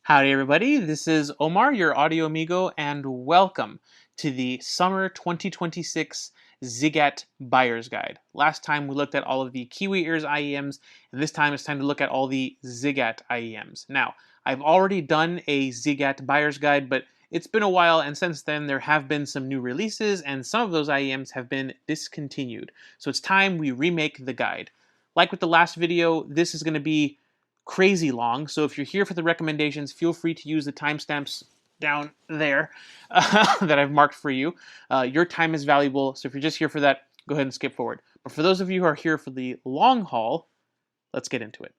Howdy everybody, this is Omar, your audio amigo, and welcome to the Summer 2026 Ziigaat Buyer's Guide. Last time we looked at all of the Kiwi Ears IEMs, and this time it's time to look at all the Ziigaat IEMs. Now, I've already done a Ziigaat Buyer's Guide, but it's been a while, and since then there have been some new releases, and some of those IEMs have been discontinued. So it's time we remake the guide. Like with the last video, this is going to be crazy long, so if you're here for the recommendations, feel free to use the timestamps down there that I've marked for you. Your time is valuable, so if you're just here for that, go ahead and skip forward. But for those of you who are here for the long haul, let's get into it.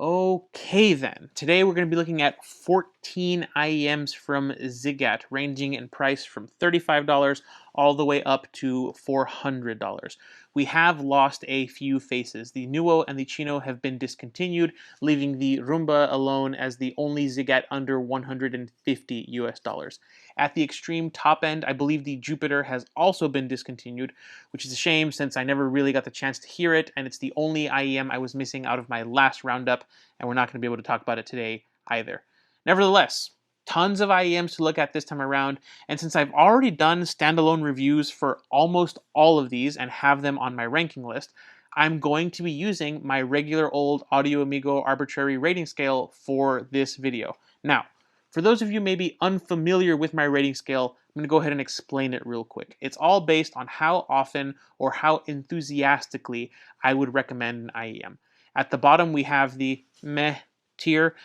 Okay then, today we're going to be looking at 14 IEMs from Ziigaat, ranging in price from $35 all the way up to $400. We have lost a few faces. The Nuo and the Chino have been discontinued, leaving the Rumba alone as the only Ziigaat under 150 US dollars. At the extreme top end, I believe the Jupiter has also been discontinued, which is a shame since I never really got the chance to hear it, and it's the only IEM I was missing out of my last roundup, and we're not going to be able to talk about it today either. Nevertheless, tons of IEMs to look at this time around, and since I've already done standalone reviews for almost all of these and have them on my ranking list, I'm going to be using my regular old Audio Amigo arbitrary rating scale for this video. Now, for those of you maybe unfamiliar with my rating scale, I'm going to go ahead and explain it real quick. It's all based on how often or how enthusiastically I would recommend an IEM. At the bottom, we have the meh tier.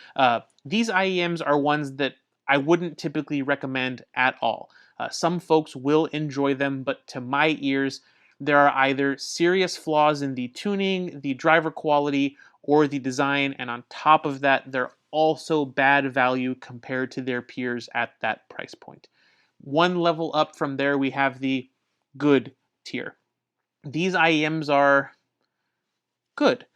These IEMs are ones that I wouldn't typically recommend at all. Some folks will enjoy them, but to my ears, there are either serious flaws in the tuning, the driver quality, or the design, and on top of that, they're also bad value compared to their peers at that price point. One level up from there, we have the good tier. These IEMs are good.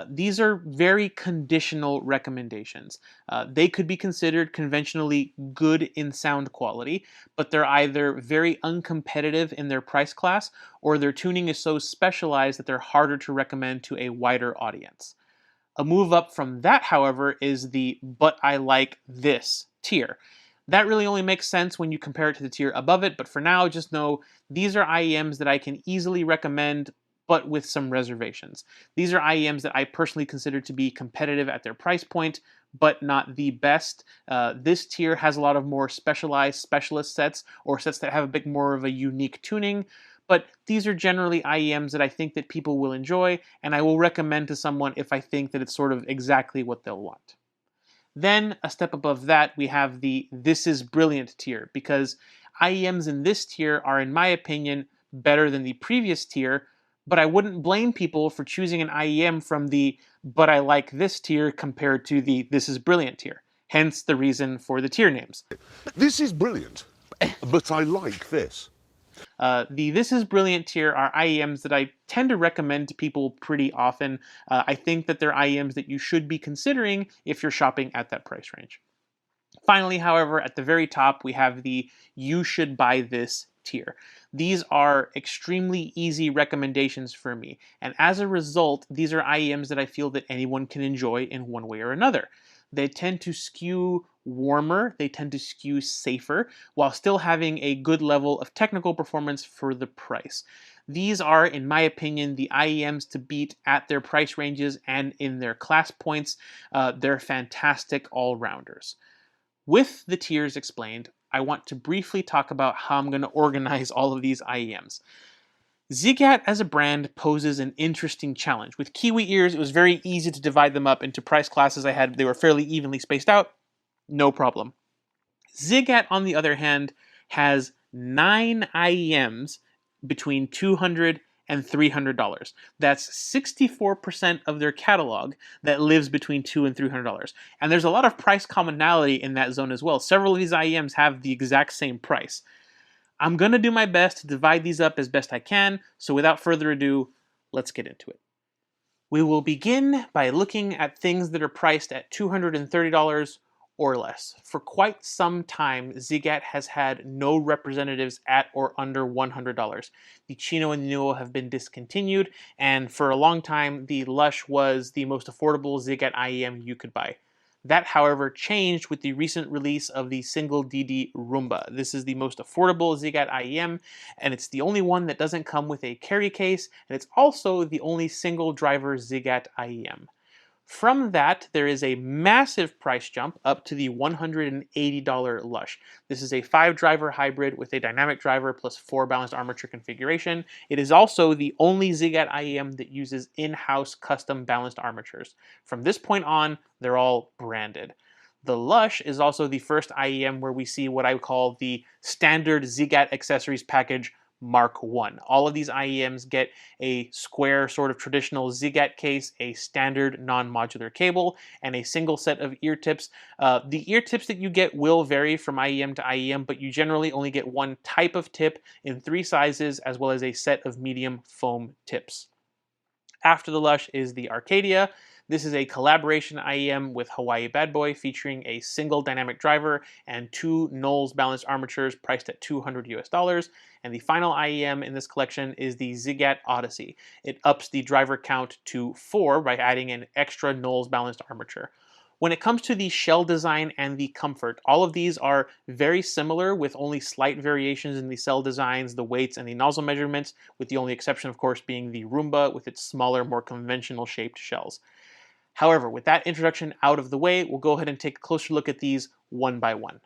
These are very conditional recommendations. They could be considered conventionally good in sound quality, but they're either very uncompetitive in their price class, or their tuning is so specialized that they're harder to recommend to a wider audience. A move up from that, however, is the "but I like this" tier. That really only makes sense when you compare it to the tier above it, but for now, just know these are IEMs that I can easily recommend, but with some reservations. These are IEMs that I personally consider to be competitive at their price point, but not the best. This tier has a lot of more specialized specialist sets, or sets that have a bit more of a unique tuning, but these are generally IEMs that I think that people will enjoy, and I will recommend to someone if I think that it's sort of exactly what they'll want. Then, a step above that, we have the "this is brilliant" tier, because IEMs in this tier are, in my opinion, better than the previous tier, but I wouldn't blame people for choosing an IEM from the "but I like this" tier compared to the "this is brilliant" tier. Hence the reason for the tier names. This is brilliant, but I like this. The "this is brilliant" tier are IEMs that I tend to recommend to people pretty often. I think that they're IEMs that you should be considering if you're shopping at that price range. Finally, however, at the very top, we have the "you should buy this" tier. These are extremely easy recommendations for me, and as a result, these are IEMs that I feel that anyone can enjoy in one way or another. They tend to skew warmer, they tend to skew safer, while still having a good level of technical performance for the price. These are, in my opinion, the IEMs to beat at their price ranges and in their class points. They're fantastic all-rounders. With the tiers explained, I want to briefly talk about how I'm going to organize all of these IEMs. Ziigaat as a brand poses an interesting challenge. With Kiwi Ears, it was very easy to divide them up into price classes. They were fairly evenly spaced out. No problem. Ziigaat, on the other hand, has 9 IEMs between $200 and $300. That's 64% of their catalog that lives between $200 and $300. And there's a lot of price commonality in that zone as well. Several of these IEMs have the exact same price. I'm going to do my best to divide these up as best I can, so without further ado, let's get into it. We will begin by looking at things that are priced at $230 or less. For quite some time, Ziigaat has had no representatives at or under $100. The Chino and the Nuo have been discontinued, and for a long time, the Lush was the most affordable Ziigaat IEM you could buy. That, however, changed with the recent release of the single DD Rumba. This is the most affordable Ziigaat IEM, and it's the only one that doesn't come with a carry case, and it's also the only single driver Ziigaat IEM. From that, there is a massive price jump up to the $180 Lush. This is a 5-driver hybrid with a dynamic driver plus 4 balanced armature configuration. It is also the only Ziigaat IEM that uses in-house custom balanced armatures. From this point on, they're all branded. The Lush is also the first IEM where we see what I would call the standard Ziigaat accessories package Mark 1. All of these IEMs get a square sort of traditional Ziigaat case, a standard non-modular cable, and a single set of ear tips. The ear tips that you get will vary from IEM to IEM, but you generally only get one type of tip in 3 sizes, as well as a set of medium foam tips. After the Lush is the Arcadia. This is a collaboration IEM with Hawaii Bad Boy featuring a single dynamic driver and 2 Knowles balanced armatures priced at $200 US. And the final IEM in this collection is the Ziigaat Odyssey. It ups the driver count to 4 by adding an extra Knowles balanced armature. When it comes to the shell design and the comfort, all of these are very similar with only slight variations in the cell designs, the weights, and the nozzle measurements, with the only exception, of course, being the Rumba with its smaller, more conventional shaped shells. However, with that introduction out of the way, we'll go ahead and take a closer look at these one by one.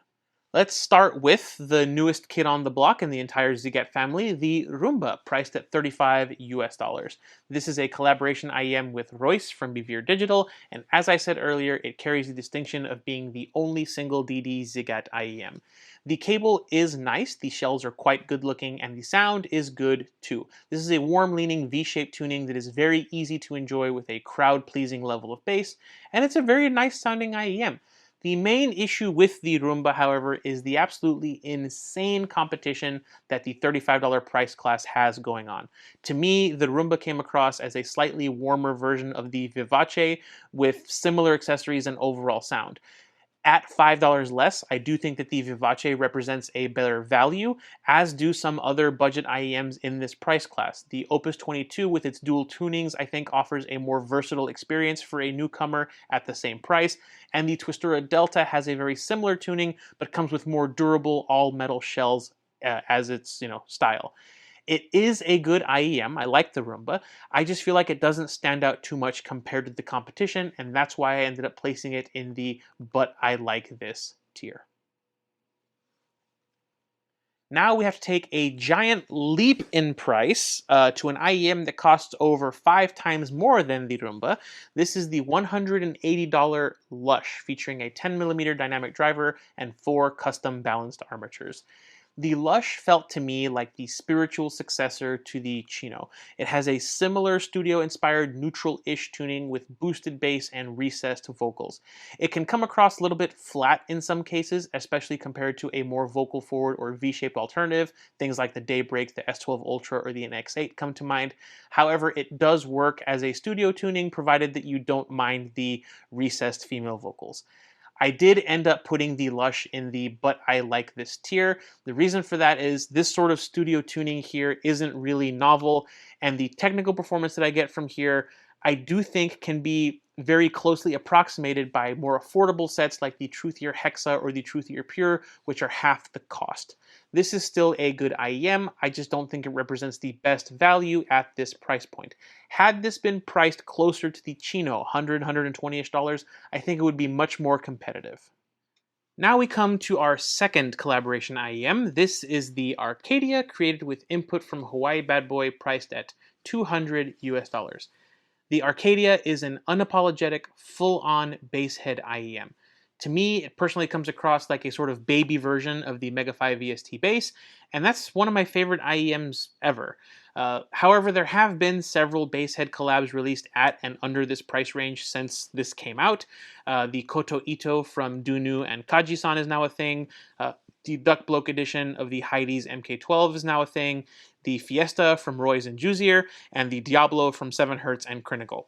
Let's start with the newest kid on the block in the entire Ziigaat family, the Rumba, priced at $35 US. This is a collaboration IEM with Royce from Bevere Digital, and as I said earlier, it carries the distinction of being the only single DD Ziigaat IEM. The cable is nice, the shells are quite good looking, and the sound is good too. This is a warm-leaning V-shaped tuning that is very easy to enjoy with a crowd-pleasing level of bass, and it's a very nice sounding IEM. The main issue with the Rumba, however, is the absolutely insane competition that the $35 price class has going on. To me, the Rumba came across as a slightly warmer version of the Vivace with similar accessories and overall sound. At $5 less, I do think that the Vivace represents a better value, as do some other budget IEMs in this price class. The Opus 22 with its dual tunings I think offers a more versatile experience for a newcomer at the same price, and the Twistura Delta has a very similar tuning but comes with more durable all-metal shells as its style. It is a good IEM. I like the Rumba. I just feel like it doesn't stand out too much compared to the competition, and that's why I ended up placing it in the "but I like this" tier. Now we have to take a giant leap in price to an IEM that costs over 5 times more than the Rumba. This is the $180 Lush, featuring a 10mm dynamic driver and 4 custom balanced armatures. The Lush felt to me like the spiritual successor to the Chino. It has a similar studio-inspired neutral-ish tuning with boosted bass and recessed vocals. It can come across a little bit flat in some cases, especially compared to a more vocal-forward or V-shaped alternative. Things like the Daybreak, the S12 Ultra, or the NX8 come to mind. However, it does work as a studio tuning, provided that you don't mind the recessed female vocals. I did end up putting the Lush in the "but I like this" tier. The reason for that is this sort of studio tuning here isn't really novel, and the technical performance that I get from here I do think can be very closely approximated by more affordable sets like the Truthier Hexa or the Truthier Pure, which are half the cost. This is still a good IEM, I just don't think it represents the best value at this price point. Had this been priced closer to the Chino, $100, $120-ish, I think it would be much more competitive. Now we come to our second collaboration IEM. This is the Arcadia, created with input from Hawaii Bad Boy, priced at $200. The Arcadia is an unapologetic, full-on basshead IEM. To me, it personally comes across like a sort of baby version of the Mega 5 VST bass, and that's one of my favorite IEMs ever. However, there have been several basshead collabs released at and under this price range since this came out. The Koto Ito from Dunu and Kaji-san is now a thing. The Duck Bloke edition of the Heidi's MK12 is now a thing. The Fiesta from Roy's and Juzier, and the Diablo from 7Hz and Crinical.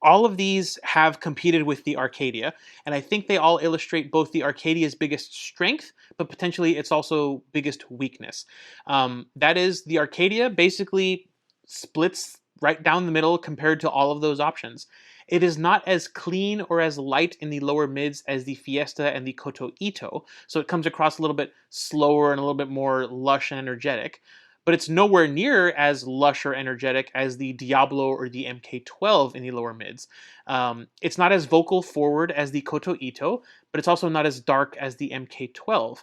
All of these have competed with the Arcadia, and I think they all illustrate both the Arcadia's biggest strength, but potentially its also biggest weakness. That is, the Arcadia basically splits right down the middle compared to all of those options. It is not as clean or as light in the lower mids as the Fiesta and the Koto Ito, so it comes across a little bit slower and a little bit more lush and energetic. But it's nowhere near as lush or energetic as the Diablo or the MK12 in the lower mids. It's not as vocal forward as the Koto Ito, but it's also not as dark as the MK12.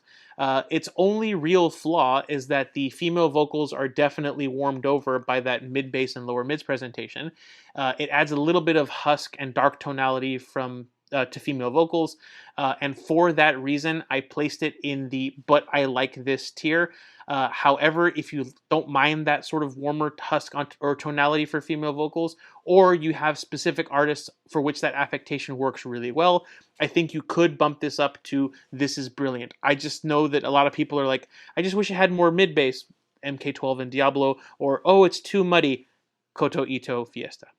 Its only real flaw is that the female vocals are definitely warmed over by that mid bass and lower mids presentation. It adds a little bit of husk and dark tonality from to female vocals, and for that reason, I placed it in the "but I like this" tier. However, if you don't mind that sort of warmer husk or tonality for female vocals, or you have specific artists for which that affectation works really well, I think you could bump this up to "this is brilliant." I just know that a lot of people are like, I just wish it had more mid bass, MK12 and Diablo, or oh, it's too muddy, Koto Ito Fiesta.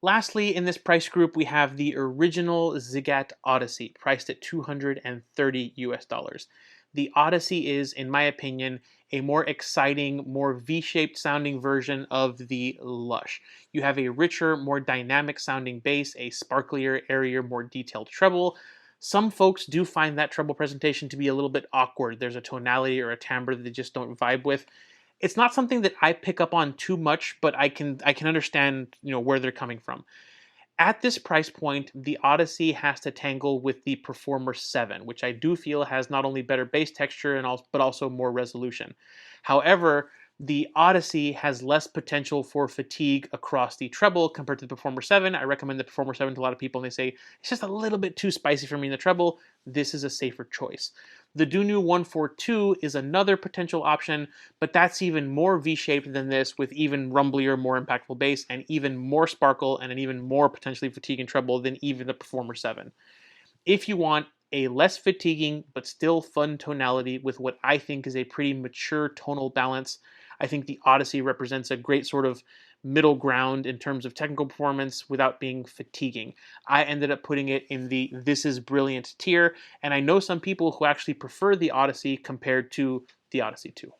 Lastly, in this price group, we have the original Ziigaat Odyssey, priced at $230 US. The Odyssey is, in my opinion, a more exciting, more V-shaped sounding version of the Lush. You have a richer, more dynamic sounding bass, a sparklier, airier, more detailed treble. Some folks do find that treble presentation to be a little bit awkward. There's a tonality or a timbre that they just don't vibe with. It's not something that I pick up on too much, but I can understand, where they're coming from. At this price point, the Odyssey has to tangle with the Performer 7, which I do feel has not only better bass texture but also more resolution. However, the Odyssey has less potential for fatigue across the treble compared to the Performer 7. I recommend the Performer 7 to a lot of people, and they say, it's just a little bit too spicy for me in the treble. This is a safer choice. The Dunu 142 is another potential option, but that's even more V-shaped than this, with even rumblier, more impactful bass, and even more sparkle, and an even more potentially fatiguing treble than even the Performer 7. If you want a less fatiguing but still fun tonality with what I think is a pretty mature tonal balance, I think the Odyssey represents a great sort of middle ground in terms of technical performance without being fatiguing. I ended up putting it in the "this is brilliant" tier, and I know some people who actually prefer the Odyssey compared to the Odyssey 2.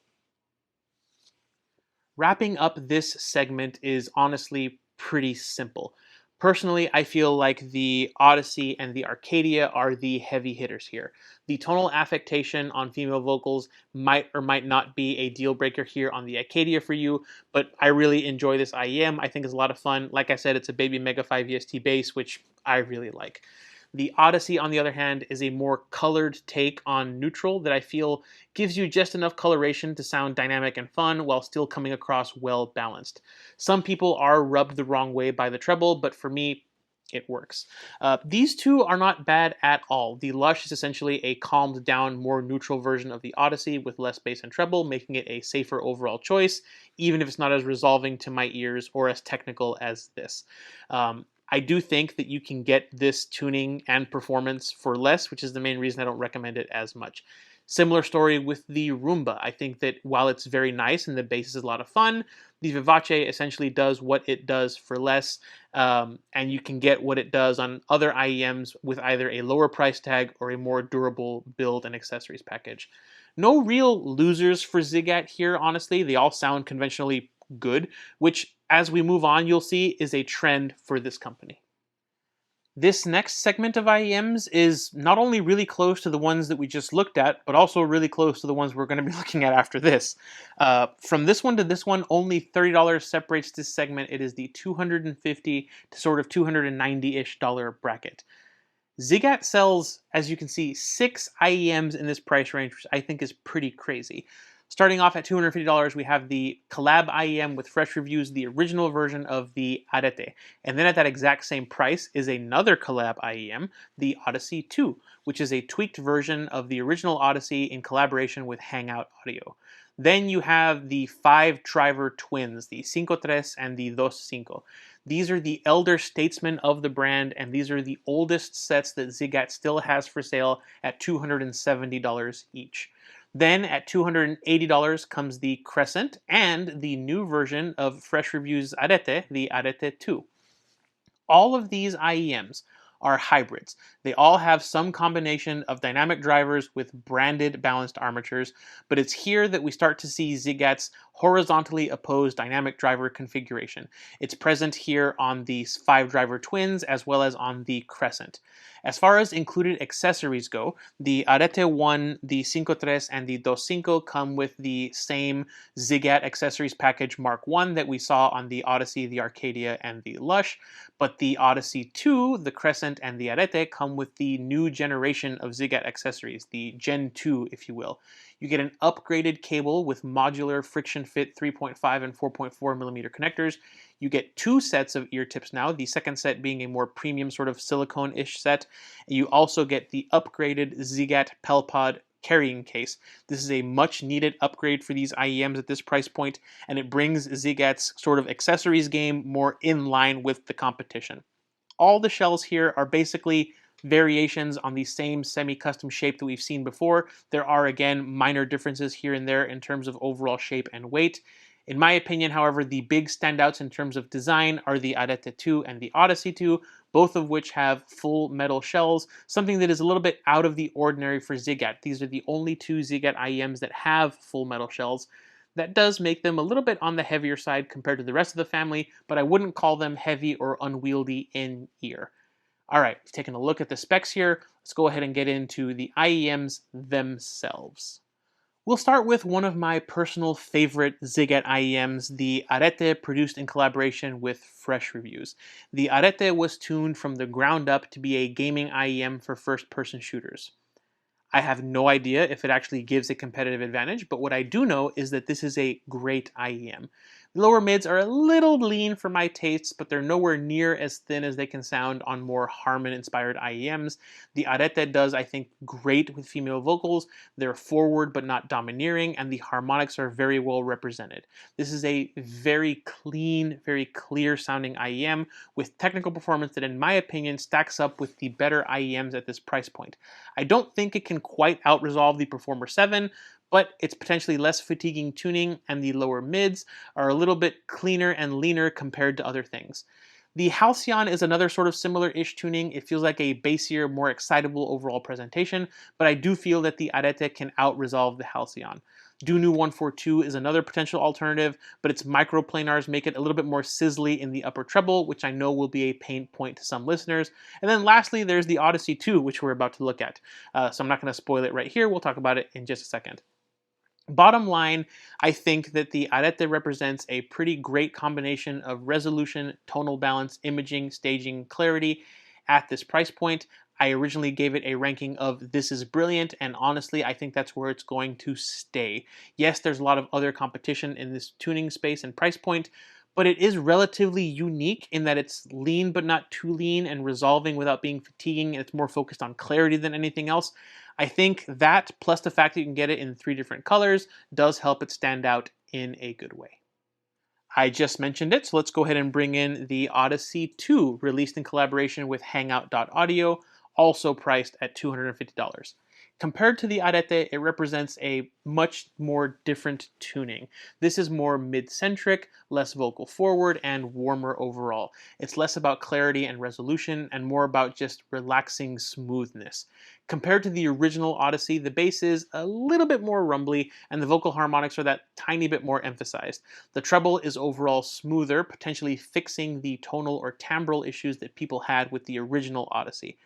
Wrapping up this segment is honestly pretty simple. Personally, I feel like the Odyssey and the Arcadia are the heavy hitters here. The tonal affectation on female vocals might or might not be a deal breaker here on the Arcadia for you, but I really enjoy this IEM. I think it's a lot of fun. Like I said, it's a Baby Mega 5 EST bass, which I really like. The Odyssey, on the other hand, is a more colored take on neutral that I feel gives you just enough coloration to sound dynamic and fun while still coming across well balanced. Some people are rubbed the wrong way by the treble, but for me, it works. These two are not bad at all. The Lush is essentially a calmed down, more neutral version of the Odyssey with less bass and treble, making it a safer overall choice, even if it's not as resolving to my ears or as technical as this. I do think that you can get this tuning and performance for less, which is the main reason I don't recommend it as much. Similar story with the Rumba. I think that while it's very nice and the bass is a lot of fun, the Vivace essentially does what it does for less, and you can get what it does on other IEMs with either a lower price tag or a more durable build and accessories package. No real losers for Ziigaat here, honestly. They all sound conventionally good, which, as we move on, you'll see is a trend for this company. This next segment of IEMs is not only really close to the ones that we just looked at, but also really close to the ones we're going to be looking at after this. From this one to this one, only $30 separates this segment. It is the $250 to sort of $290-ish bracket. Ziigaat sells, as you can see, 6 IEMs in this price range, which I think is pretty crazy. Starting off at $250, we have the collab IEM with fresh reviews, the original version of the Arete. And then at that exact same price is another collab IEM, the Odyssey 2, which is a tweaked version of the original Odyssey in collaboration with Hangout Audio. Then you have the 5 driver twins, the CincoTres and the DosCinco. These are the elder statesmen of the brand, and these are the oldest sets that Ziigaat still has for sale at $270 each. Then at $280 comes the Crescent and the new version of Fresh Review's Arete, the Arete 2. All of these IEMs are hybrids. They all have some combination of dynamic drivers with branded balanced armatures, but it's here that we start to see Ziigaat's horizontally opposed dynamic driver configuration. It's present here on the 5-driver twins as well as on the Crescent. As far as included accessories go, the Arete 1, the CincoTres, and the DosCinco come with the same Ziigaat accessories package Mark 1 that we saw on the Odyssey, the Arcadia, and the Lush, but the Odyssey 2, the Crescent, and the Arete come with the new generation of Ziigaat accessories, the Gen 2, if you will. You get an upgraded cable with modular friction fit 3.5 and 4.4 millimeter connectors. You get 2 sets of ear tips now, the second set being a more premium sort of silicone-ish set. You also get the upgraded Ziigaat PelPod carrying case. This is a much needed upgrade for these IEMs at this price point, and it brings Ziigaat's sort of accessories game more in line with the competition. All the shells here are basically variations on the same semi-custom shape that we've seen before. There are, again, minor differences here and there in terms of overall shape and weight. In my opinion, however, the big standouts in terms of design are the Arete 2 and the Odyssey 2, both of which have full metal shells, something that is a little bit out of the ordinary for Ziigaat. These are the only 2 Ziigaat IEMs that have full metal shells. That does make them a little bit on the heavier side compared to the rest of the family, but I wouldn't call them heavy or unwieldy in ear. Alright, taking a look at the specs here, let's go ahead and get into the IEMs themselves. We'll start with one of my personal favorite Ziigaat IEMs, the Arete, produced in collaboration with Fresh Reviews. The Arete was tuned from the ground up to be a gaming IEM for first-person shooters. I have no idea if it actually gives a competitive advantage, but what I do know is that this is a great IEM. The lower mids are a little lean for my tastes, but they're nowhere near as thin as they can sound on more Harman-inspired IEMs. The Arete does, I think, great with female vocals. They're forward but not domineering, and the harmonics are very well represented. This is a very clean, very clear sounding IEM with technical performance that, in my opinion, stacks up with the better IEMs at this price point. I don't think it can quite out-resolve the Performer 7, but it's potentially less fatiguing tuning, and the lower mids are a little bit cleaner and leaner compared to other things. The Halcyon is another sort of similar-ish tuning. It feels like a bassier, more excitable overall presentation, but I do feel that the Arete can out-resolve the Halcyon. Dunu 142 is another potential alternative, but its microplanars make it a little bit more sizzly in the upper treble, which I know will be a pain point to some listeners. And then lastly, there's the Odyssey 2, which we're about to look at. So I'm not going to spoil it right here. We'll talk about it in just a second. Bottom line, I think that the Arete represents a pretty great combination of resolution, tonal balance, imaging, staging, clarity at this price point. I originally gave it a ranking of this is brilliant, and honestly, I think that's where it's going to stay. Yes, there's a lot of other competition in this tuning space and price point, but it is relatively unique in that it's lean but not too lean and resolving without being fatiguing, and it's more focused on clarity than anything else. I think that, plus the fact that you can get it in 3 different colors, does help it stand out in a good way. I just mentioned it, so let's go ahead and bring in the Odyssey 2, released in collaboration with Hangout.audio, also priced at $250. Compared to the Arete, it represents a much more different tuning. This is more mid-centric, less vocal forward, and warmer overall. It's less about clarity and resolution, and more about just relaxing smoothness. Compared to the original Odyssey, the bass is a little bit more rumbly, and the vocal harmonics are that tiny bit more emphasized. The treble is overall smoother, potentially fixing the tonal or timbral issues that people had with the original Odyssey.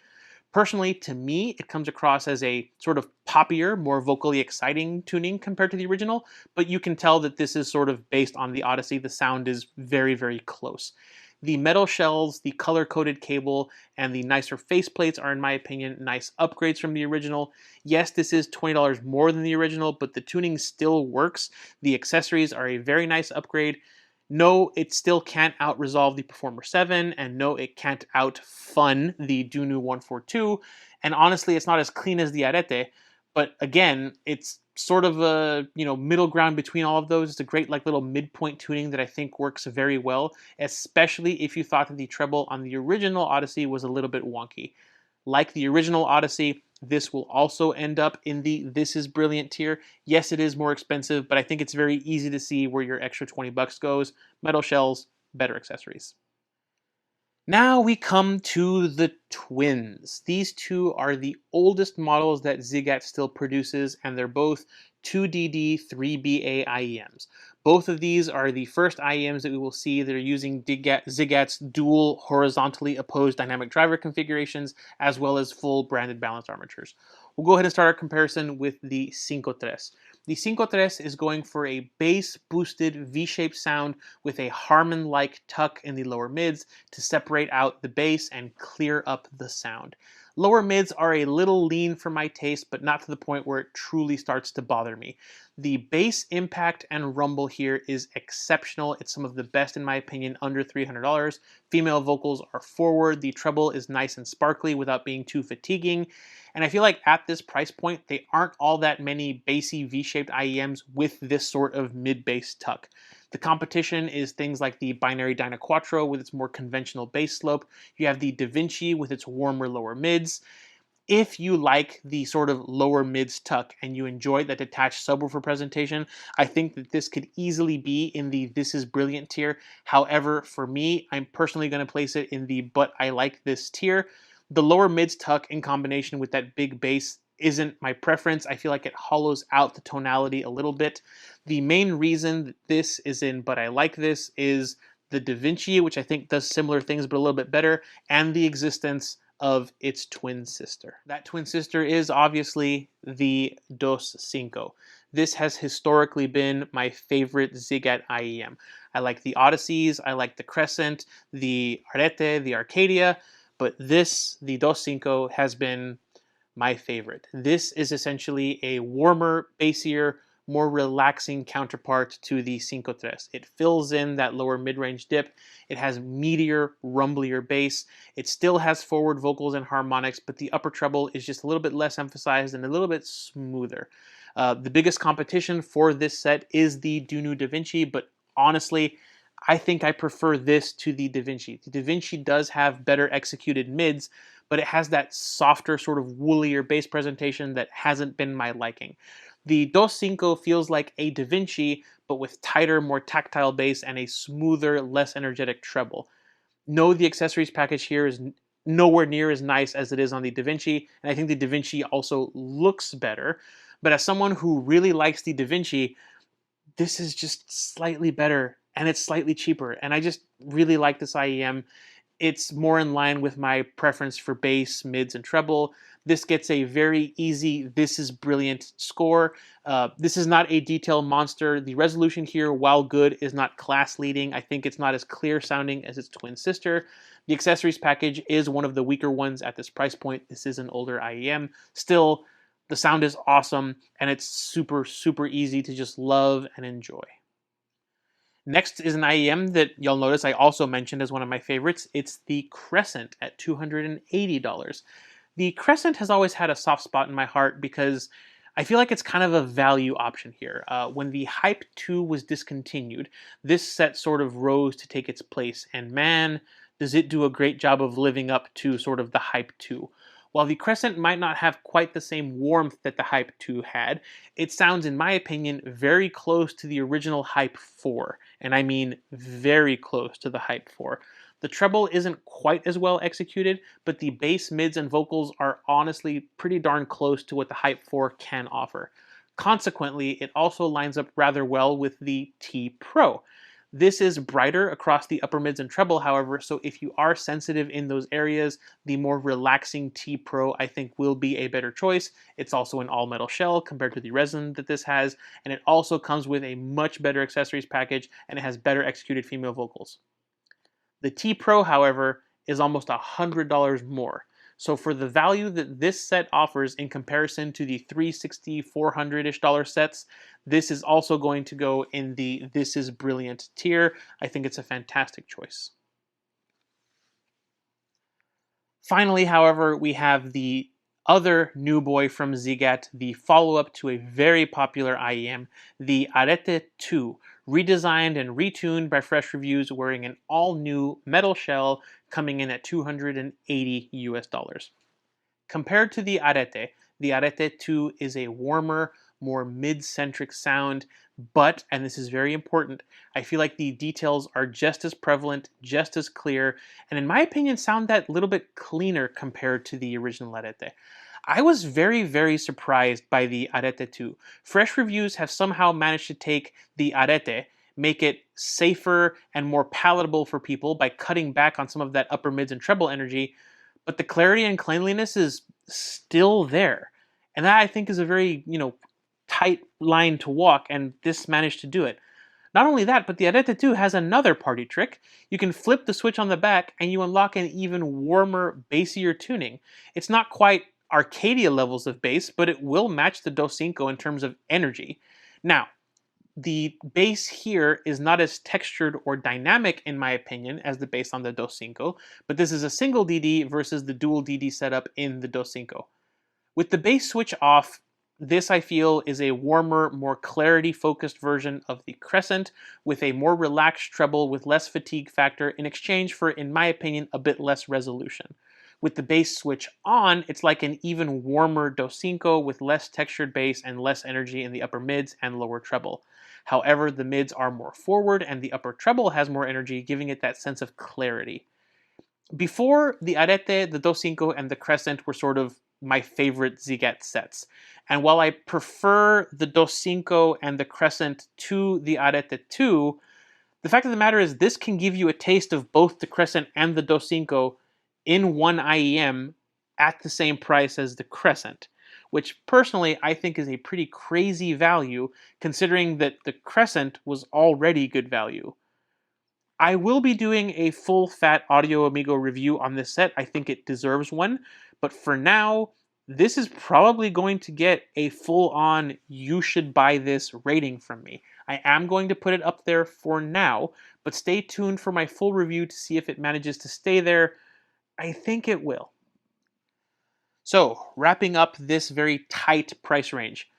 Personally, to me, it comes across as a sort of poppier, more vocally exciting tuning compared to the original, but you can tell that this is sort of based on the Odyssey. The sound is very, very close. The metal shells, the color-coded cable, and the nicer faceplates are, in my opinion, nice upgrades from the original. Yes, this is $20 more than the original, but the tuning still works. The accessories are a very nice upgrade. No, it still can't out-resolve the Performer 7, and no, it can't out-fun the Dunu 142, and honestly, it's not as clean as the Arete, but again, it's sort of a middle ground between all of those. It's a great little midpoint tuning that I think works very well, especially if you thought that the treble on the original Odyssey was a little bit wonky. Like the original Odyssey, this will also end up in the This Is Brilliant tier. Yes, it is more expensive, but I think it's very easy to see where your extra $20 goes. Metal shells, better accessories. Now we come to the twins. These two are the oldest models that Ziigaat still produces, and they're both 2DD 3BA IEMs. Both of these are the first IEMs that we will see that are using Ziigaat's dual horizontally opposed dynamic driver configurations, as well as full branded balanced armatures. We'll go ahead and start our comparison with the CincoTres. The CincoTres is going for a bass boosted V-shaped sound with a Harman-like tuck in the lower mids to separate out the bass and clear up the sound. Lower mids are a little lean for my taste, but not to the point where it truly starts to bother me. The bass impact and rumble here is exceptional. It's some of the best in my opinion, under $300. Female vocals are forward. The treble is nice and sparkly without being too fatiguing. And I feel like at this price point, they aren't all that many bassy V-shaped IEMs with this sort of mid-bass tuck. The competition is things like the Binary Dyna Quattro with its more conventional bass slope. You have the Da Vinci with its warmer lower mids. If you like the sort of lower mids tuck and you enjoy that detached subwoofer presentation, I think that this could easily be in the This Is Brilliant tier. However, for me, I'm personally going to place it in the But I Like This tier. The lower mids tuck in combination with that big bass isn't my preference. I feel like it hollows out the tonality a little bit. The main reason that this is in But I Like This is the Da Vinci, which I think does similar things but a little bit better, and the existence of its twin sister. That twin sister is obviously the DosCinco. This has historically been my favorite Ziigaat IEM. I like the Odysseys, I like the Crescent, the Arete, the Arcadia, but this, the DosCinco, has been my favorite. This is essentially a warmer, bassier, more relaxing counterpart to the CincoTres. It fills in that lower mid-range dip. It has meatier, rumblier bass. It still has forward vocals and harmonics, but the upper treble is just a little bit less emphasized and a little bit smoother. The biggest competition for this set is the Dunu Da Vinci, but honestly, I think I prefer this to the Da Vinci. The Da Vinci does have better executed mids, but it has that softer, sort of woolier bass presentation that hasn't been my liking. The DosCinco feels like a Da Vinci, but with tighter, more tactile bass and a smoother, less energetic treble. No, the accessories package here is nowhere near as nice as it is on the Da Vinci, and I think the Da Vinci also looks better. But as someone who really likes the Da Vinci, this is just slightly better and it's slightly cheaper. And I just really like this IEM. It's more in line with my preference for bass, mids, and treble. This gets a very easy, this is brilliant score. This is not a detail monster. The resolution here, while good, is not class leading. I think it's not as clear sounding as its twin sister. The accessories package is one of the weaker ones at this price point. This is an older IEM. Still, the sound is awesome, and it's super, super easy to just love and enjoy. Next is an IEM that you'll notice I also mentioned as one of my favorites. It's the Crescent at $280. The Crescent has always had a soft spot in my heart because I feel like it's kind of a value option here. When the Hype 2 was discontinued, this set sort of rose to take its place, and man, does it do a great job of living up to sort of the Hype 2. While the Crescent might not have quite the same warmth that the Hype 2 had, it sounds, in my opinion, very close to the original Hype 4, and I mean very close to the Hype 4. The treble isn't quite as well executed, but the bass, mids, and vocals are honestly pretty darn close to what the Hype 4 can offer. Consequently, it also lines up rather well with the T Pro. This is brighter across the upper mids and treble, however, so if you are sensitive in those areas, the more relaxing T Pro I think will be a better choice. It's also an all-metal shell compared to the resin that this has, and it also comes with a much better accessories package, and it has better executed female vocals. The T Pro, however, is almost $100 more. So for the value that this set offers in comparison to the $360, $400-ish sets, this is also going to go in the This Is Brilliant tier. I think it's a fantastic choice. Finally, however, we have the other new boy from Ziigaat, the follow-up to a very popular IEM, the Arete 2, redesigned and retuned by Fresh Reviews, wearing an all-new metal shell, coming in at $280 US. Compared to the Arete 2 is a warmer, more mid-centric sound, but, and this is very important, I feel like the details are just as prevalent, just as clear, and in my opinion sound that little bit cleaner compared to the original Arete. I was very, very surprised by the Arete 2. Fresh reviews have somehow managed to take the Arete, make it safer and more palatable for people by cutting back on some of that upper mids and treble energy, but the clarity and cleanliness is still there. And that I think is a very, tight line to walk, and this managed to do it. Not only that, but the Arete 2 has another party trick. You can flip the switch on the back and you unlock an even warmer, bassier tuning. It's not quite Arcadia levels of bass, but it will match the DosCinco in terms of energy. Now, the bass here is not as textured or dynamic, in my opinion, as the bass on the DosCinco, but this is a single DD versus the dual DD setup in the DosCinco. With the bass switch off, this, I feel, is a warmer, more clarity-focused version of the Crescent with a more relaxed treble with less fatigue factor in exchange for, in my opinion, a bit less resolution. With the bass switch on, it's like an even warmer DosCinco with less textured bass and less energy in the upper mids and lower treble. However, the mids are more forward and the upper treble has more energy, giving it that sense of clarity. Before, the Arete, the DosCinco, and the Crescent were sort of my favorite Ziigaat sets. And while I prefer the DosCinco and the Crescent to the Arete 2, the fact of the matter is this can give you a taste of both the Crescent and the DosCinco in one IEM at the same price as the Crescent, which personally I think is a pretty crazy value considering that the Crescent was already good value. I will be doing a full fat Audio Amigo review on this set. I think it deserves one, but for now, this is probably going to get a full-on you should buy this rating from me. I am going to put it up there for now, but stay tuned for my full review to see if it manages to stay there. I think it will. So, wrapping up this very tight price range,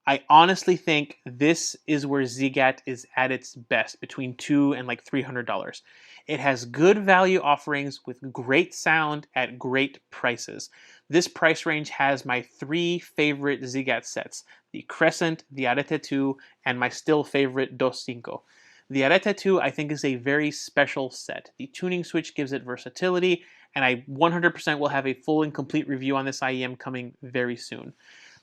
I honestly think this is where Ziigaat is at its best, between $200 and like $300. It has good value offerings with great sound at great prices. This price range has my three favorite Ziigaat sets, the Crescent, the Arete 2, and my still favorite DosCinco. The Arete 2 I think is a very special set. The tuning switch gives it versatility, and I 100% will have a full and complete review on this IEM coming very soon.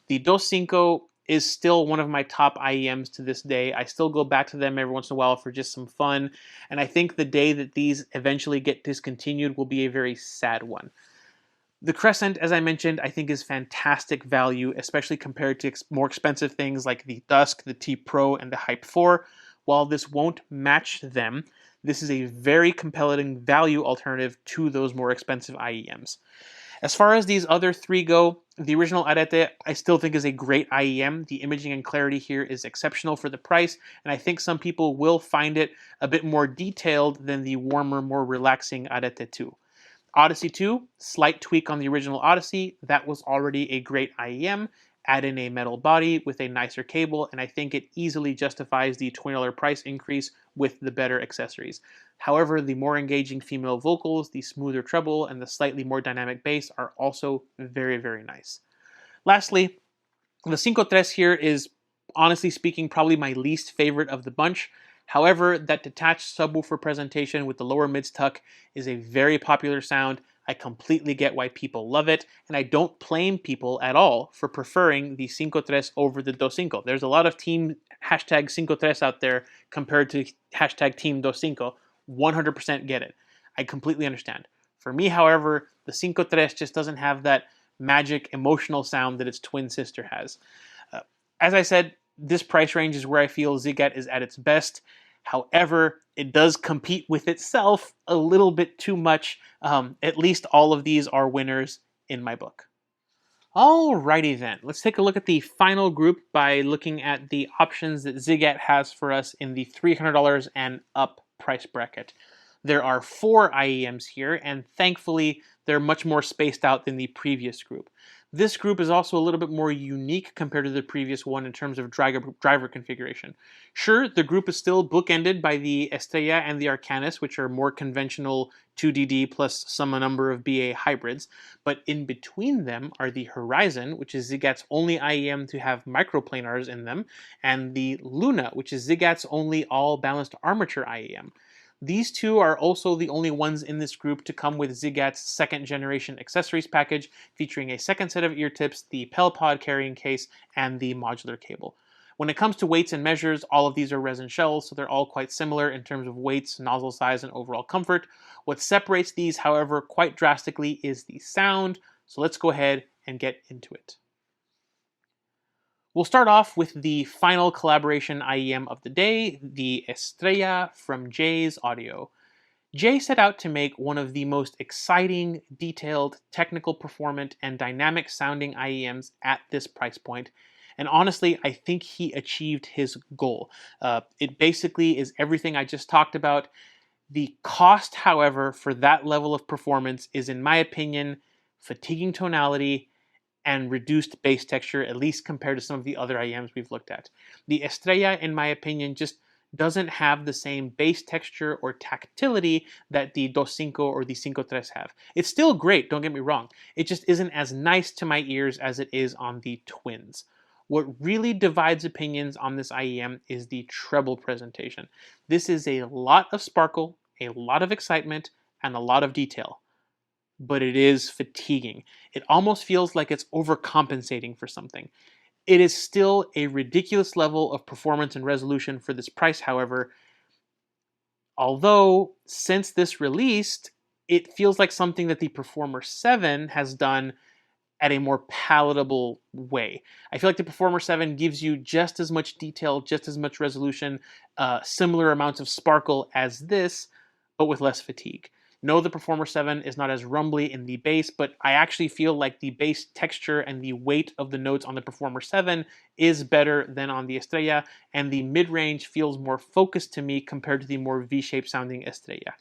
The DosCinco is still one of my top IEMs to this day. I still go back to them every once in a while for just some fun, and I think the day that these eventually get discontinued will be a very sad one. The Crescent, as I mentioned, I think is fantastic value, especially compared to more expensive things like the Dusk, the T Pro, and the Hype 4. While this won't match them, this is a very compelling value alternative to those more expensive IEMs. As far as these other three go, the original Arete I still think is a great IEM. The imaging and clarity here is exceptional for the price, and I think some people will find it a bit more detailed than the warmer, more relaxing Arete 2. Odyssey 2, slight tweak on the original Odyssey. That was already a great IEM. Add in a metal body with a nicer cable, and I think it easily justifies the $20 price increase with the better accessories. However, the more engaging female vocals, the smoother treble, and the slightly more dynamic bass are also very, very nice. Lastly, the CincoTres here is, honestly speaking, probably my least favorite of the bunch. However, that detached subwoofer presentation with the lower mids tuck is a very popular sound. I completely get why people love it, and I don't blame people at all for preferring the CincoTres over the DosCinco. There's a lot of team hashtag CincoTres out there compared to hashtag team DosCinco. 100% get it. I completely understand. For me, however, the CincoTres just doesn't have that magic emotional sound that its twin sister has. As I said, this price range is where I feel Ziigaat is at its best. However, it does compete with itself a little bit too much. At least all of these are winners in my book. Alrighty then, let's take a look at the final group by looking at the options that Ziigaat has for us in the $300 and up price bracket. There are 4 IEMs here, and thankfully they're much more spaced out than the previous group. This group is also a little bit more unique compared to the previous one in terms of driver configuration. Sure, the group is still bookended by the Estrella and the Arcanis, which are more conventional 2DD plus some number of BA hybrids, but in between them are the Horizon, which is Ziigaat's only IEM to have microplanars in them, and the Luna, which is Ziigaat's only all-balanced armature IEM. These two are also the only ones in this group to come with Ziigaat's second generation accessories package, featuring a second set of ear tips, the Pel Pod carrying case, and the modular cable. When it comes to weights and measures, all of these are resin shells, so they're all quite similar in terms of weights, nozzle size, and overall comfort. What separates these, however, quite drastically is the sound, so let's go ahead and get into it. We'll start off with the final collaboration IEM of the day, the Estrella from Jay's Audio. Jay set out to make one of the most exciting, detailed, technical performant, and dynamic sounding IEMs at this price point. And honestly, I think he achieved his goal. It basically is everything I just talked about. The cost, however, for that level of performance is, in my opinion, fatiguing tonality and reduced bass texture, at least compared to some of the other IEMs we've looked at. The Estrella, in my opinion, just doesn't have the same bass texture or tactility that the DosCinco or the CincoTres have. It's still great, don't get me wrong. It just isn't as nice to my ears as it is on the Twins. What really divides opinions on this IEM is the treble presentation. This is a lot of sparkle, a lot of excitement, and a lot of detail. But it is fatiguing. It almost feels like it's overcompensating for something. It is still a ridiculous level of performance and resolution for this price, however, although since this released, it feels like something that the Performer 7 has done at a more palatable way. I feel like the Performer 7 gives you just as much detail, just as much resolution, similar amounts of sparkle as this, but with less fatigue. No, the Performer 7 is not as rumbly in the bass, but I actually feel like the bass texture and the weight of the notes on the Performer 7 is better than on the Estrella, and the mid-range feels more focused to me compared to the more V-shaped sounding Estrella.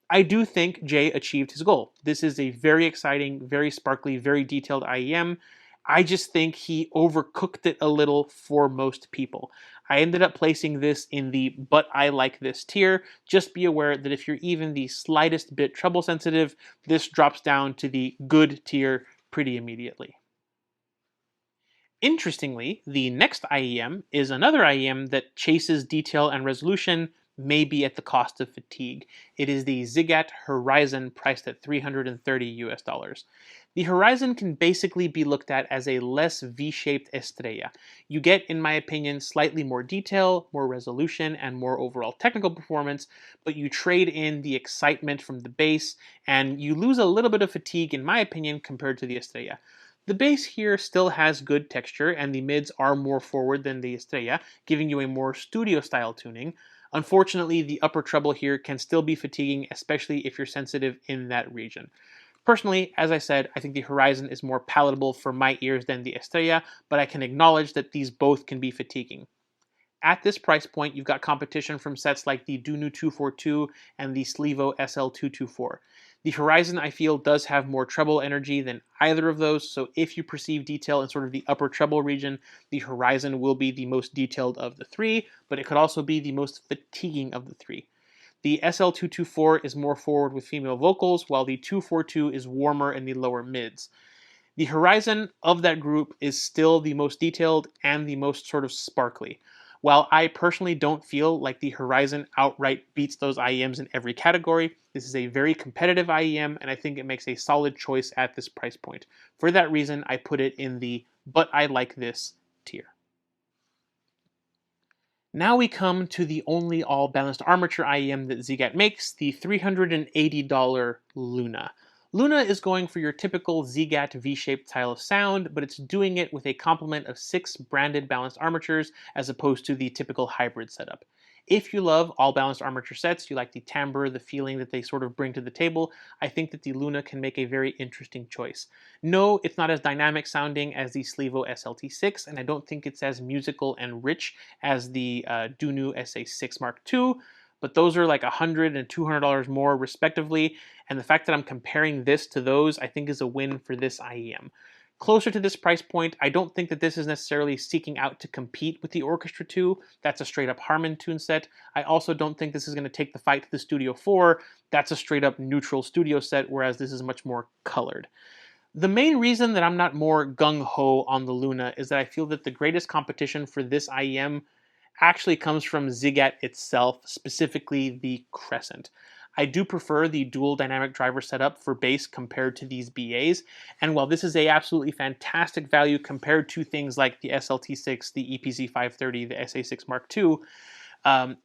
I do think Jay achieved his goal. This is a very exciting, very sparkly, very detailed IEM. I just think he overcooked it a little for most people. I ended up placing this in the "but I like this" tier. Just be aware that if you're even the slightest bit treble sensitive, this drops down to the good tier pretty immediately. Interestingly, the next IEM is another IEM that chases detail and resolution, maybe at the cost of fatigue. It is the Ziigaat Horizon, priced at $330 US. The Horizon can basically be looked at as a less V-shaped Estrella. You get, in my opinion, slightly more detail, more resolution, and more overall technical performance, but you trade in the excitement from the bass, and you lose a little bit of fatigue, in my opinion, compared to the Estrella. The bass here still has good texture, and the mids are more forward than the Estrella, giving you a more studio-style tuning. Unfortunately, the upper treble here can still be fatiguing, especially if you're sensitive in that region. Personally, as I said, I think the Horizon is more palatable for my ears than the Estrella, but I can acknowledge that these both can be fatiguing. At this price point, you've got competition from sets like the Dunu 242 and the Slevo SL224. The Horizon, I feel, does have more treble energy than either of those, so if you perceive detail in sort of the upper treble region, the Horizon will be the most detailed of the three, but it could also be the most fatiguing of the three. The SL224 is more forward with female vocals, while the 242 is warmer in the lower mids. The Horizon of that group is still the most detailed and the most sort of sparkly. While I personally don't feel like the Horizon outright beats those IEMs in every category, this is a very competitive IEM, and I think it makes a solid choice at this price point. For that reason, I put it in the "but I like this" tier. Now we come to the only all-balanced armature IEM that Ziigaat makes, the $380 Luna. Luna is going for your typical Ziigaat V-shaped style of sound, but it's doing it with a complement of 6 branded balanced armatures as opposed to the typical hybrid setup. If you love all balanced armature sets, you like the timbre, the feeling that they sort of bring to the table, I think that the Luna can make a very interesting choice. No, it's not as dynamic sounding as the Slevo SLT6, and I don't think it's as musical and rich as the Dunu SA6 Mark II, but those are like $100 and $200 more respectively, and the fact that I'm comparing this to those I think is a win for this IEM. Closer to this price point, I don't think that this is necessarily seeking out to compete with the Orchestra 2. That's a straight up Harman tune set. I also don't think this is going to take the fight to the Studio 4. That's a straight up neutral studio set, whereas this is much more colored. The main reason that I'm not more gung-ho on the Luna is that I feel that the greatest competition for this IEM actually comes from Ziigaat itself, specifically the Crescent. I do prefer the dual dynamic driver setup for bass compared to these BAs, and while this is a absolutely fantastic value compared to things like the SLT6, the EPZ 530, the SA6 Mark II,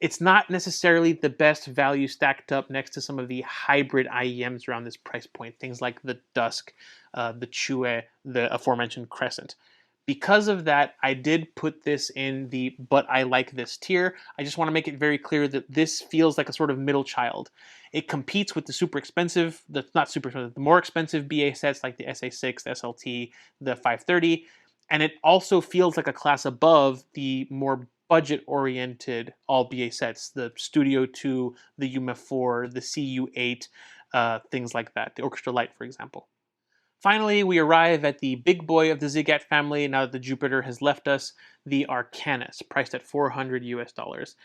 it's not necessarily the best value stacked up next to some of the hybrid IEMs around this price point, things like the Dusk, the Chue, the aforementioned Crescent. Because of that, I did put this in the but I like this tier. I just want to make it very clear that this feels like a sort of middle child. It competes with the super expensive, not super expensive, the more expensive BA sets like the SA6, the SLT, the 530, and it also feels like a class above the more budget-oriented all BA sets, the Studio 2, the UMF 4, the CU8, things like that, the Orchestra Lite, for example. Finally, we arrive at the big boy of the Ziigaat family now that the Jupiter has left us, the Arcanis, priced at $400 US.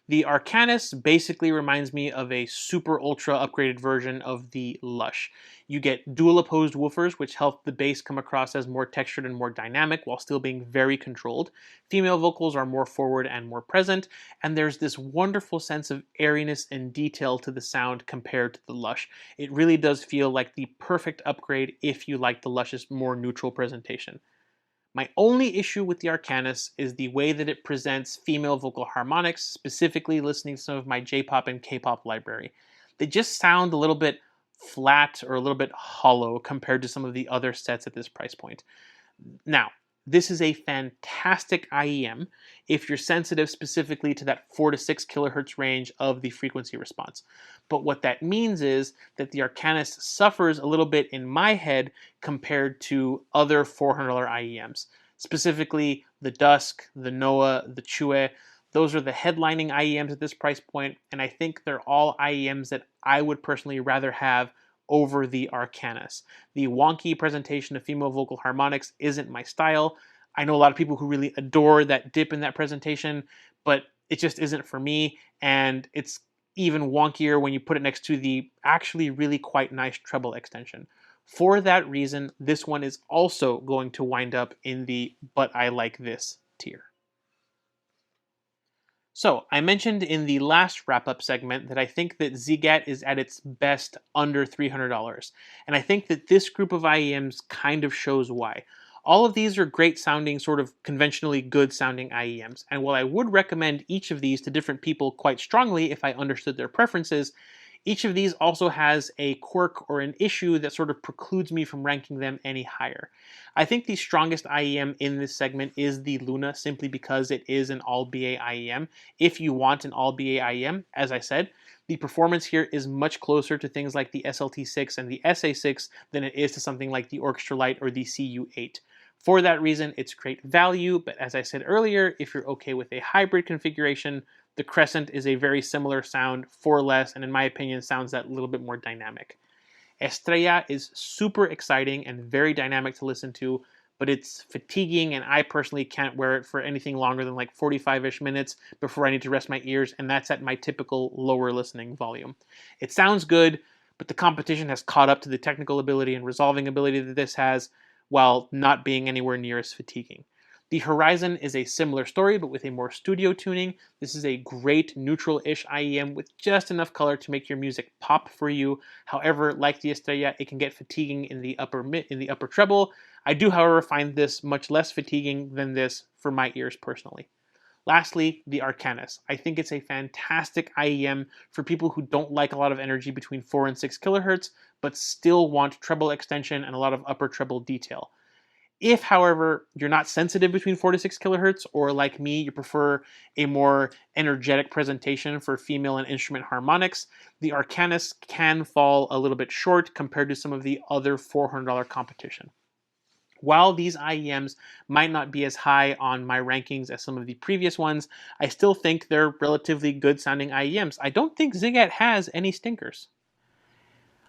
The Arcanis basically reminds me of a super ultra upgraded version of the Lush. You get dual opposed woofers, which help the bass come across as more textured and more dynamic while still being very controlled. Female vocals are more forward and more present, and there's this wonderful sense of airiness and detail to the sound compared to the Lush. It really does feel like the perfect upgrade if you like the Lush's more neutral presentation. My only issue with the Arcanis is the way that it presents female vocal harmonics, specifically listening to some of my J-pop and K-pop library. They just sound a little bit flat or a little bit hollow compared to some of the other sets at this price point. Now, this is a fantastic IEM if you're sensitive specifically to that 4 to 6 kilohertz range of the frequency response. But what that means is that the Arcanis suffers a little bit in my head compared to other $400 IEMs. Specifically, the Dusk, the Noah, the Chue. Those are the headlining IEMs at this price point, and I think they're all IEMs that I would personally rather have over the Arcanis. The wonky presentation of female vocal harmonics isn't my style. I know a lot of people who really adore that dip in that presentation, but it just isn't for me, and it's even wonkier when you put it next to the actually really quite nice treble extension. For that reason, this one is also going to wind up in the but I like this tier. So, I mentioned in the last wrap-up segment that I think that Ziigaat is at its best under $300, and I think that this group of IEMs kind of shows why. All of these are great sounding, sort of conventionally good sounding IEMs, and while I would recommend each of these to different people quite strongly if I understood their preferences, each of these also has a quirk or an issue that sort of precludes me from ranking them any higher. I think the strongest IEM in this segment is the Luna, simply because it is an all-BA IEM. If you want an all-BA IEM, as I said, the performance here is much closer to things like the SLT6 and the SA6 than it is to something like the Orchestra Lite or the CU8. For that reason, it's great value, but as I said earlier, if you're okay with a hybrid configuration, the Crescent is a very similar sound for less, and in my opinion, sounds that little bit more dynamic. Estrella is super exciting and very dynamic to listen to, but it's fatiguing, and I personally can't wear it for anything longer than like 45-ish minutes before I need to rest my ears, and that's at my typical lower listening volume. It sounds good, but the competition has caught up to the technical ability and resolving ability that this has, while not being anywhere near as fatiguing. The Horizon is a similar story, but with a more studio tuning. This is a great neutral-ish IEM with just enough color to make your music pop for you. However, like the Estrella, it can get fatiguing in the upper treble. I do, however, find this much less fatiguing than this for my ears personally. Lastly, the Arcanis. I think it's a fantastic IEM for people who don't like a lot of energy between 4 and 6 kilohertz, but still want treble extension and a lot of upper treble detail. If, however, you're not sensitive between 4 to 6 kilohertz, or like me, you prefer a more energetic presentation for female and instrument harmonics, the Arcanis can fall a little bit short compared to some of the other $400 competition. While these IEMs might not be as high on my rankings as some of the previous ones, I still think they're relatively good sounding IEMs. I don't think Ziigaat has any stinkers.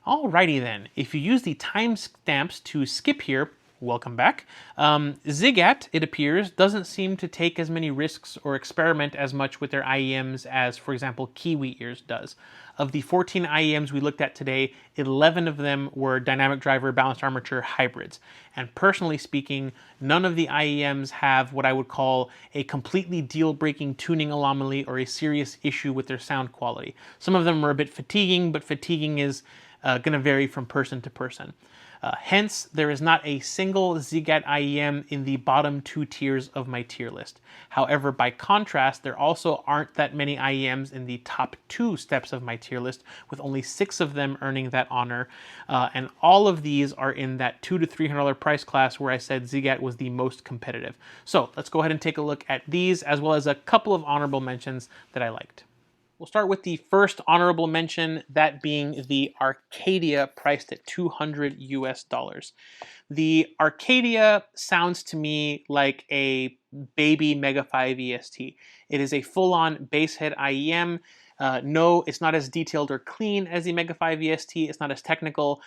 Alrighty then, if you use the timestamps to skip here, Welcome back. Ziigaat, it appears, doesn't seem to take as many risks or experiment as much with their IEMs as, for example, Kiwi Ears does. Of the 14 IEMs we looked at today, 11 of them were dynamic driver balanced armature hybrids. And personally speaking, none of the IEMs have what I would call a completely deal-breaking tuning anomaly or a serious issue with their sound quality. Some of them are a bit fatiguing, but fatiguing is going to vary from person to person. Hence, there is not a single Ziigaat IEM in the bottom 2 tiers of my tier list. However, by contrast, there also aren't that many IEMs in the top 2 steps of my tier list, with only 6 of them earning that honor. And all of these are in that $200 to $300 price class where I said Ziigaat was the most competitive. So let's go ahead and take a look at these, as well as a couple of honorable mentions that I liked. We'll start with the first honorable mention, that being the Arcadia, priced at $200 US. The Arcadia sounds to me like a baby Mega 5 EST. It is a full-on bass head IEM. No, it's not as detailed or clean as the Mega 5 EST. It's not as technical.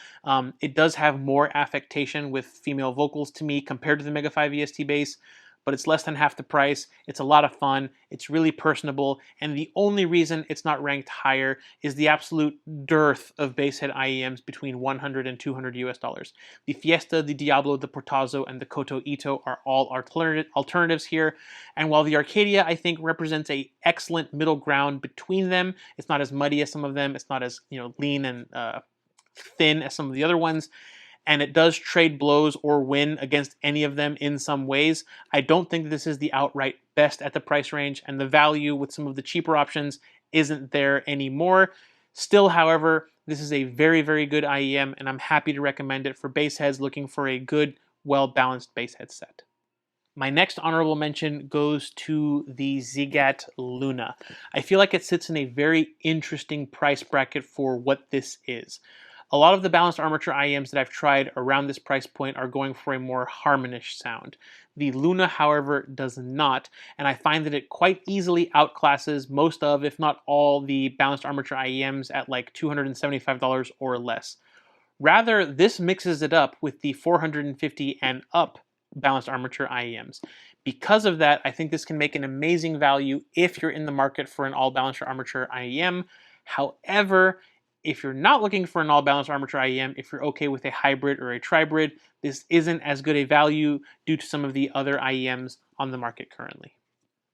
It does have more affectation with female vocals to me compared to the Mega 5 EST bass, but it's less than half the price. It's a lot of fun. It's really personable. And the only reason it's not ranked higher is the absolute dearth of bass head IEMs between $100 and $200 US. The Fiesta, the Diablo, the Portazo, and the Koto Ito are all alternatives here. And while the Arcadia, I think, represents a excellent middle ground between them, it's not as muddy as some of them. It's not as lean and thin as some of the other ones, and it does trade blows or win against any of them in some ways. I don't think this is the outright best at the price range, and the value with some of the cheaper options isn't there anymore. Still, however, this is a very, very good IEM, and I'm happy to recommend it for bass heads looking for a good, well-balanced bass head set. My next honorable mention goes to the Ziigaat Luna. I feel like it sits in a very interesting price bracket for what this is. A lot of the balanced armature IEMs that I've tried around this price point are going for a more harmonish sound. The Luna, however, does not, and I find that it quite easily outclasses most of, if not all, the balanced armature IEMs at like $275 or less. Rather, this mixes it up with the $450 and up balanced armature IEMs. Because of that, I think this can make an amazing value if you're in the market for an all-balanced armature IEM. However, if you're not looking for an all-balanced armature IEM, if you're okay with a hybrid or a tribrid, this isn't as good a value due to some of the other IEMs on the market currently.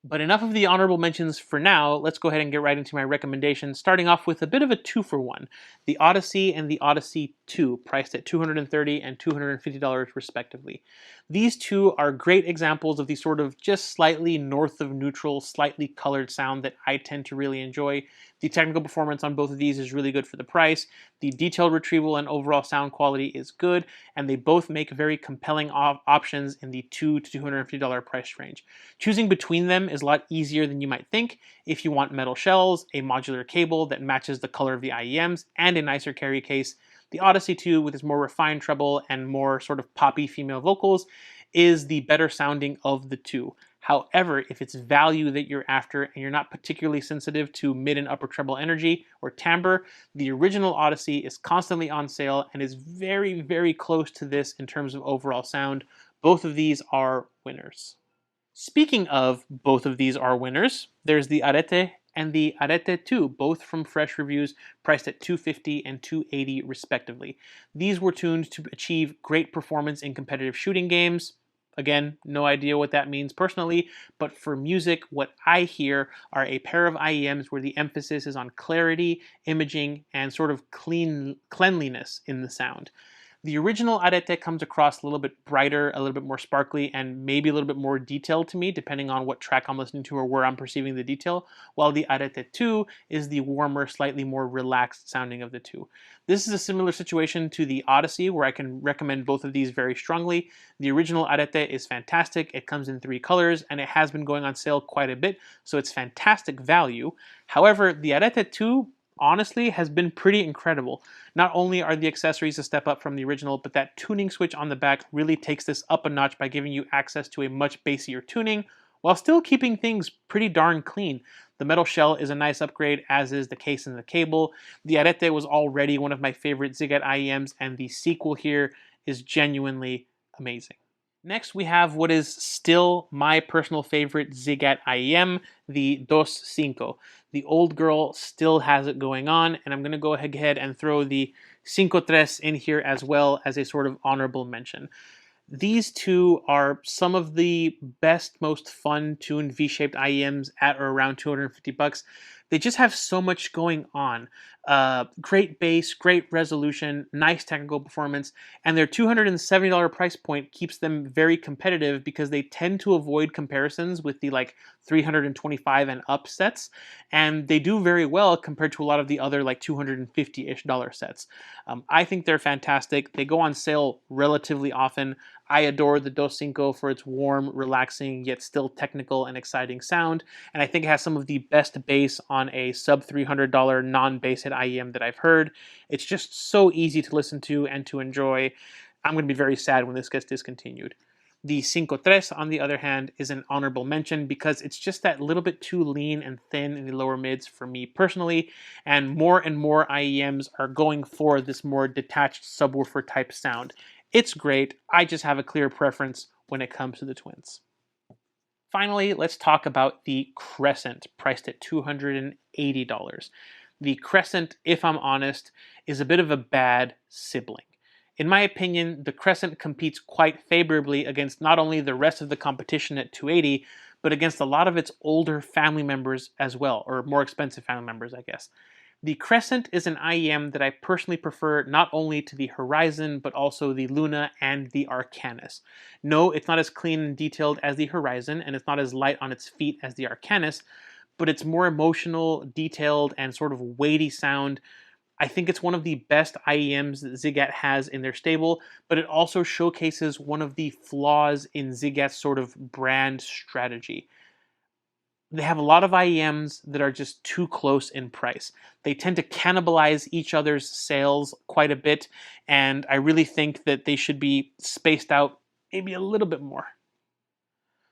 But enough of the honorable mentions for now. Let's go ahead and get right into my recommendations, starting off with a bit of a 2-for-1. The Odyssey and the Odyssey 2, priced at $230 and $250 respectively. These two are great examples of the sort of just slightly north of neutral, slightly colored sound that I tend to really enjoy. The technical performance on both of these is really good for the price. The detailed retrieval and overall sound quality is good, and they both make very compelling options in the $200 to $250 price range. Choosing between them is a lot easier than you might think if you want metal shells, a modular cable that matches the color of the IEMs, and a nicer carry case. The Odyssey 2, with its more refined treble and more sort of poppy female vocals, is the better sounding of the two. However, if it's value that you're after and you're not particularly sensitive to mid and upper treble energy or timbre, the original Odyssey is constantly on sale and is very, very close to this in terms of overall sound. Both of these are winners. Speaking of both of these are winners, there's the Arete and the Arete 2, both from Fresh Reviews, priced at $250 and $280 respectively. These were tuned to achieve great performance in competitive shooting games. Again, no idea what that means personally, but for music, what I hear are a pair of IEMs where the emphasis is on clarity, imaging, and sort of cleanliness in the sound. The original Arete comes across a little bit brighter, a little bit more sparkly, and maybe a little bit more detailed to me, depending on what track I'm listening to or where I'm perceiving the detail, while the Arete 2 is the warmer, slightly more relaxed sounding of the two. This is a similar situation to the Odyssey, where I can recommend both of these very strongly. The original Arete is fantastic. It comes in 3 colors, and it has been going on sale quite a bit, so it's fantastic value. However, the Arete 2 honestly has been pretty incredible. Not only are the accessories a step up from the original, but that tuning switch on the back really takes this up a notch by giving you access to a much bassier tuning, while still keeping things pretty darn clean. The metal shell is a nice upgrade, as is the case and the cable. The Arete was already one of my favorite Ziigaat IEMs, and the sequel here is genuinely amazing. Next, we have what is still my personal favorite Ziigaat IEM, the DosCinco. The old girl still has it going on, and I'm going to go ahead and throw the CincoTres in here as well as a sort of honorable mention. These two are some of the best, most fun tuned V-shaped IEMs at or around 250 bucks. They just have so much going on. Great bass, great resolution, nice technical performance, and their $270 price point keeps them very competitive because they tend to avoid comparisons with the like 325 and up sets, and they do very well compared to a lot of the other like $250-ish sets. I think they're fantastic. They go on sale relatively often. I adore the DosCinco for its warm, relaxing, yet still technical and exciting sound, and I think it has some of the best bass on a sub $300 non-bass hit IEM that I've heard. It's just so easy to listen to and to enjoy. I'm going to be very sad when this gets discontinued. The CincoTres, on the other hand, is an honorable mention because it's just that little bit too lean and thin in the lower mids for me personally, and more IEMs are going for this more detached subwoofer type sound. It's great, I just have a clear preference when it comes to the twins. Finally, let's talk about the Crescent, priced at $280. The Crescent, if I'm honest, is a bit of a bad sibling. In my opinion, the Crescent competes quite favorably against not only the rest of the competition at $280, but against a lot of its older family members as well, or more expensive family members, I guess. The Crescent is an IEM that I personally prefer not only to the Horizon, but also the Luna and the Arcanis. No, it's not as clean and detailed as the Horizon, and it's not as light on its feet as the Arcanis, but it's more emotional, detailed, and sort of weighty sound. I think it's one of the best IEMs that Ziigaat has in their stable, but it also showcases one of the flaws in Ziigaat's sort of brand strategy. They have a lot of IEMs that are just too close in price. They tend to cannibalize each other's sales quite a bit, and I really think that they should be spaced out maybe a little bit more.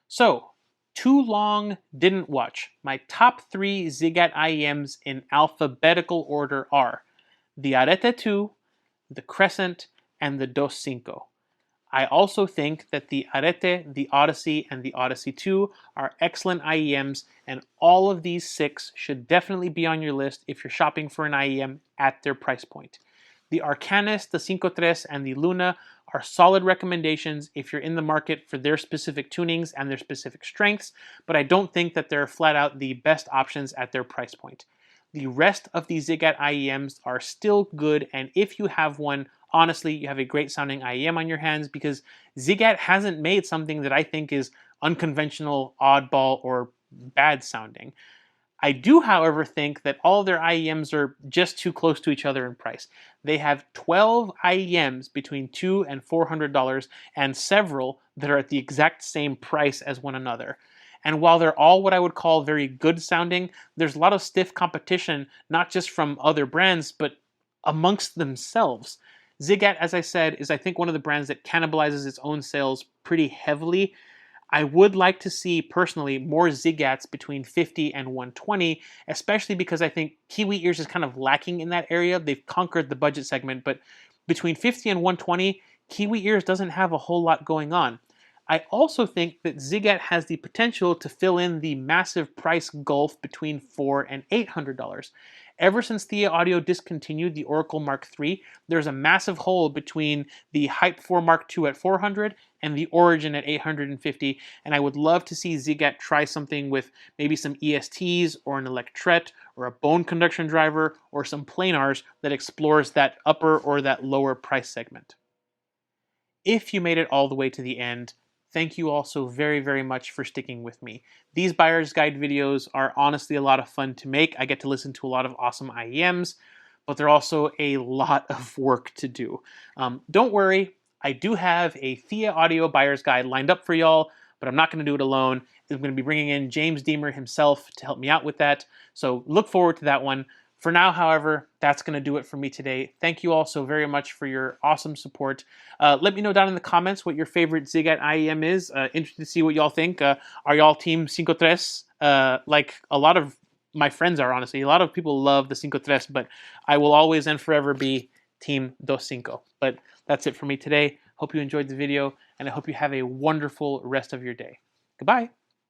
So, too long, didn't watch. My top 3 Ziigaat IEMs in alphabetical order are the Arete 2, the Crescent, and the DosCinco. I also think that the Arete, the Odyssey, and the Odyssey 2 are excellent IEMs, and all of these 6 should definitely be on your list if you're shopping for an IEM at their price point. The Arcanis, the CincoTres, and the Luna are solid recommendations if you're in the market for their specific tunings and their specific strengths, but I don't think that they're flat out the best options at their price point. The rest of the Ziigaat IEMs are still good, and if you have one, honestly, you have a great sounding IEM on your hands because Ziigaat hasn't made something that I think is unconventional, oddball, or bad sounding. I do, however, think that all of their IEMs are just too close to each other in price. They have 12 IEMs between $200 and $400 and several that are at the exact same price as one another. And while they're all what I would call very good sounding, there's a lot of stiff competition, not just from other brands, but amongst themselves. Ziigaat, as I said, is I think one of the brands that cannibalizes its own sales pretty heavily. I would like to see, personally, more Ziigaats between 50 and 120, especially because I think Kiwi Ears is kind of lacking in that area. They've conquered the budget segment, but between 50 and 120, Kiwi Ears doesn't have a whole lot going on. I also think that Ziigaat has the potential to fill in the massive price gulf between $400 and $800. Ever since Thea Audio discontinued the Oracle Mark III, there's a massive hole between the Hype 4 Mark II at $400 and the Origin at $850, and I would love to see Ziigaat try something with maybe some ESTs or an Electret or a bone conduction driver or some planars that explores that upper or that lower price segment. If you made it all the way to the end, thank you all so very, very much for sticking with me. These buyer's guide videos are honestly a lot of fun to make. I get to listen to a lot of awesome IEMs, but they're also a lot of work to do. Don't worry, I do have a Thea Audio buyer's guide lined up for y'all, but I'm not going to do it alone. I'm going to be bringing in James Deemer himself to help me out with that, so look forward to that one. For now, however, that's going to do it for me today. Thank you all so very much for your awesome support. Let me know down in the comments what your favorite Ziigaat IEM is. Interested to see what y'all think. Are y'all team CincoTres? Like a lot of my friends are, honestly. A lot of people love the CincoTres, but I will always and forever be team DosCinco. But that's it for me today. Hope you enjoyed the video, and I hope you have a wonderful rest of your day. Goodbye.